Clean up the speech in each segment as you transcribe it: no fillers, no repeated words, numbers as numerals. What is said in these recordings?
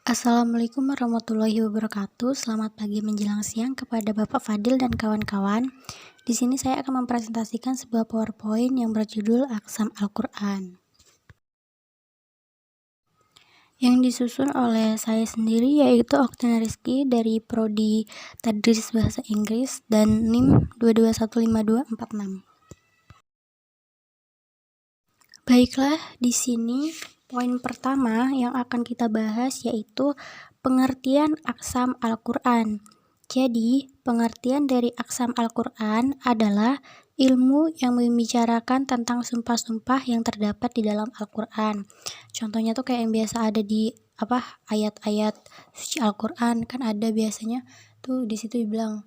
Assalamualaikum warahmatullahi wabarakatuh. Selamat pagi menjelang siang kepada Bapak Fadil dan kawan-kawan. Di sini saya akan mempresentasikan sebuah PowerPoint yang berjudul Aqsam Al-Quran, yang disusun oleh saya sendiri, yaitu Oktina Rizky dari Prodi Tadris Bahasa Inggris dan NIM 2215246. Baiklah, di sini poin pertama yang akan kita bahas yaitu pengertian Aqsam Al-Quran. Jadi, pengertian dari Aqsam Al-Quran adalah ilmu yang membicarakan tentang sumpah-sumpah yang terdapat di dalam Al-Quran. Contohnya tuh kayak yang biasa ada di ayat-ayat suci Al-Quran, kan ada biasanya tuh di situ dibilang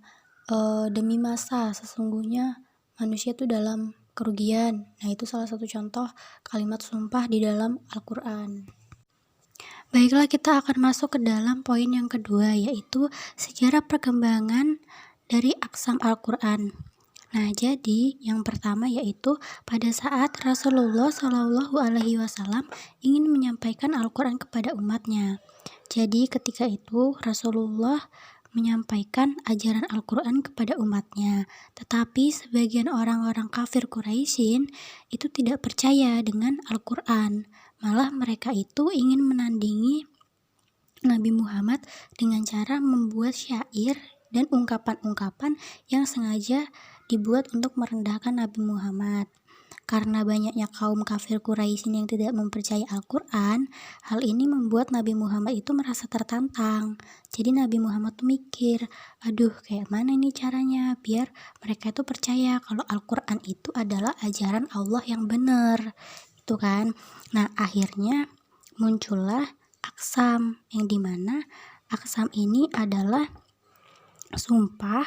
demi masa sesungguhnya manusia tuh dalam kerugian. Nah, itu salah satu contoh kalimat sumpah di dalam Al-Quran. Baiklah, kita akan masuk ke dalam poin yang kedua, yaitu sejarah perkembangan dari Aqsam Al-Quran. Nah, jadi yang pertama yaitu pada saat Rasulullah Shallallahu Alaihi Wasallam ingin menyampaikan Al-Quran kepada umatnya. Jadi ketika itu Rasulullah menyampaikan ajaran Al-Quran kepada umatnya. Tetapi sebagian orang-orang kafir Quraisyin itu tidak percaya dengan Al-Quran. Malah mereka itu ingin menandingi Nabi Muhammad dengan cara membuat syair dan ungkapan-ungkapan yang sengaja dibuat untuk merendahkan Nabi Muhammad. Karena banyaknya kaum kafir Quraisy yang tidak mempercayai Al-Quran, hal ini membuat Nabi Muhammad itu merasa tertantang. Jadi Nabi Muhammad tuh mikir, aduh kayak mana nih caranya biar mereka itu percaya kalau Al-Quran itu adalah ajaran Allah yang benar. Itu kan. Nah, akhirnya muncullah Aqsam, yang dimana Aqsam ini adalah sumpah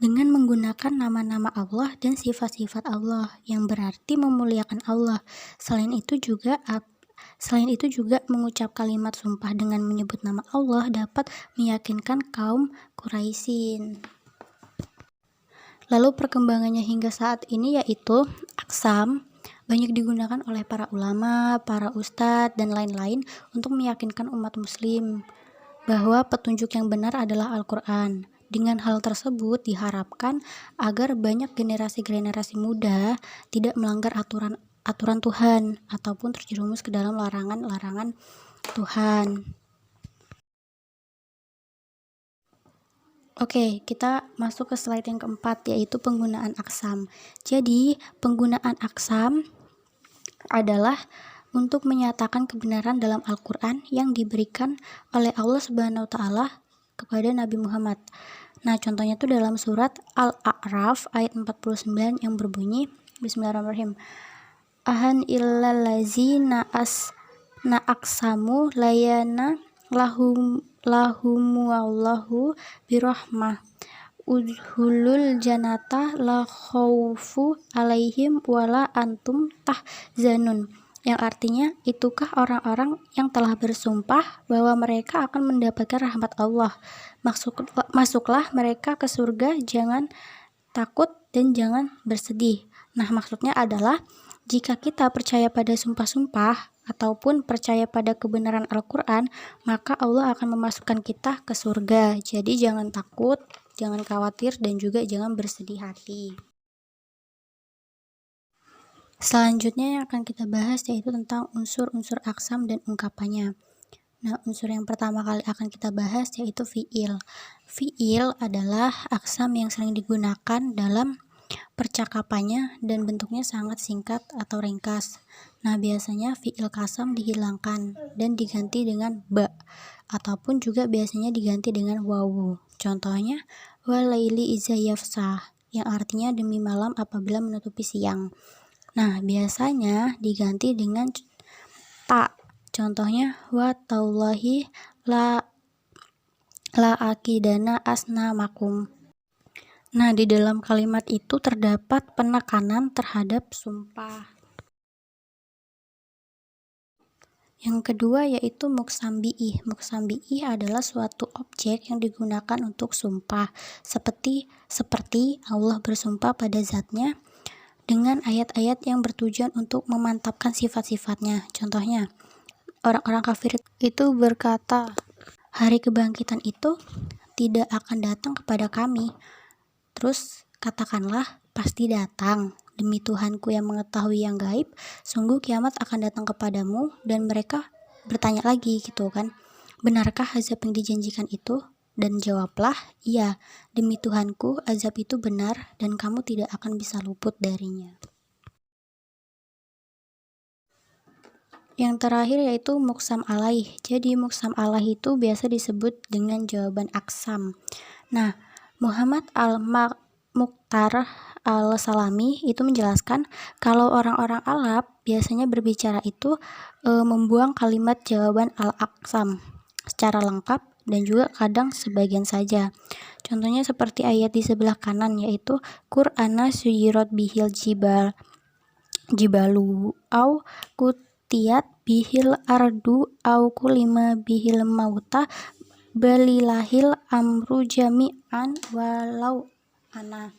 dengan menggunakan nama-nama Allah dan sifat-sifat Allah yang berarti memuliakan Allah. Selain itu juga mengucap kalimat sumpah dengan menyebut nama Allah dapat meyakinkan kaum Quraisyin. Lalu perkembangannya hingga saat ini yaitu Aqsam banyak digunakan oleh para ulama, para ustadz, dan lain-lain untuk meyakinkan umat muslim bahwa petunjuk yang benar adalah Al-Quran. Dengan hal tersebut diharapkan agar banyak generasi-generasi muda tidak melanggar aturan Tuhan ataupun terjerumus ke dalam larangan-larangan Tuhan. Oke, kita masuk ke slide yang keempat, yaitu penggunaan Aqsam. Jadi, penggunaan Aqsam adalah untuk menyatakan kebenaran dalam Al-Quran yang diberikan oleh Allah Subhanahu wa Ta'ala kepada Nabi Muhammad. Nah, contohnya itu dalam surat Al-A'raf ayat 49 yang berbunyi, Bismillahirrahmanirrahim. Ahan illallazina aqsamu layana lahumuallahu birahmah udhulul janata la khaufu alaihim wala antum tahzanun, yang artinya itukah orang-orang yang telah bersumpah bahwa mereka akan mendapatkan rahmat Allah. Masuklah mereka ke surga, jangan takut dan jangan bersedih. Nah, maksudnya adalah jika kita percaya pada sumpah-sumpah ataupun percaya pada kebenaran Al-Quran, maka Allah akan memasukkan kita ke surga. Jadi jangan takut, jangan khawatir, dan juga jangan bersedih hati. Selanjutnya yang akan kita bahas yaitu tentang unsur-unsur Aqsam dan ungkapannya. Nah, unsur yang pertama kali akan kita bahas yaitu fi'il. Fi'il adalah Aqsam yang sering digunakan dalam percakapannya dan bentuknya sangat singkat atau ringkas. Nah, biasanya fi'il qasam dihilangkan dan diganti dengan ba, ataupun juga biasanya diganti dengan wawu. Contohnya, walaili iza yafsah, yang artinya demi malam apabila menutupi siang. Nah, biasanya diganti dengan ta. Contohnya, wa tallahi la akidana asnamakum. Nah, di dalam kalimat itu terdapat penekanan terhadap sumpah. Yang kedua yaitu muksambi'ih. Muksambi'ih adalah suatu objek yang digunakan untuk sumpah, seperti Allah bersumpah pada zatnya dengan ayat-ayat yang bertujuan untuk memantapkan sifat-sifatnya. Contohnya, orang-orang kafir itu berkata, hari kebangkitan itu tidak akan datang kepada kami. Terus katakanlah, pasti datang. Demi Tuhanku yang mengetahui yang gaib, sungguh kiamat akan datang kepadamu. Dan mereka bertanya lagi gitu kan, benarkah azab yang dijanjikan itu? Dan jawablah, iya, demi Tuhanku azab itu benar dan kamu tidak akan bisa luput darinya. Yang terakhir yaitu muqsam alaih. Jadi muqsam alaih itu biasa disebut dengan jawaban aksam. Nah, Muhammad Al-Mukhtar Al-Salami itu menjelaskan kalau orang-orang Arab biasanya berbicara itu membuang kalimat jawaban al-aksam secara lengkap dan juga kadang sebagian saja. Contohnya seperti ayat di sebelah kanan yaitu Qur'ana suyirat bihil jibalu au kutiyat bihil ardu au kulima bihil mauta balilahil amru jami'an walau ana,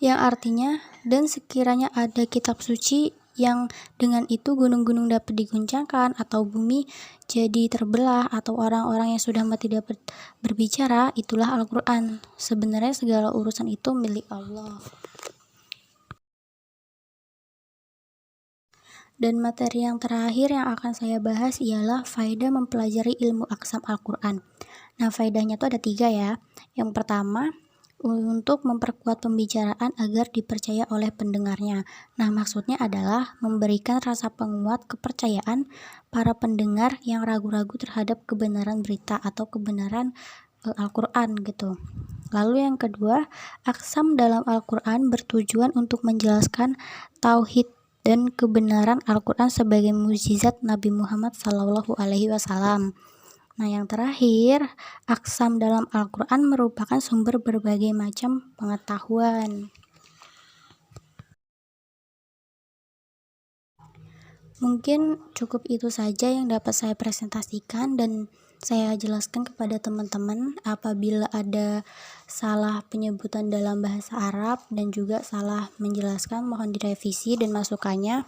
yang artinya, dan sekiranya ada kitab suci yang dengan itu gunung-gunung dapat diguncangkan atau bumi jadi terbelah atau orang-orang yang sudah mati dapat berbicara, itulah Al-Quran. Sebenarnya segala urusan itu milik Allah. Dan materi yang terakhir yang akan saya bahas ialah faedah mempelajari ilmu aksam Al-Quran. Nah, faedahnya itu ada 3 ya. Yang pertama, untuk memperkuat pembicaraan agar dipercaya oleh pendengarnya. Nah, maksudnya adalah memberikan rasa penguat kepercayaan para pendengar yang ragu-ragu terhadap kebenaran berita atau kebenaran Al-Quran gitu. Lalu yang kedua, aksam dalam Al-Quran bertujuan untuk menjelaskan tauhid dan kebenaran Al-Quran sebagai mukjizat Nabi Muhammad SAW. Nah, yang terakhir, aksam dalam Al-Quran merupakan sumber berbagai macam pengetahuan. Mungkin cukup itu saja yang dapat saya presentasikan dan saya jelaskan kepada teman-teman. Apabila ada salah penyebutan dalam bahasa Arab dan juga salah menjelaskan, mohon direvisi dan masukannya.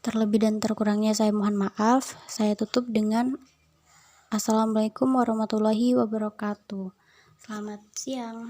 Terlebih dan terkurangnya saya mohon maaf. Saya tutup dengan Assalamualaikum warahmatullahi wabarakatuh. Selamat siang.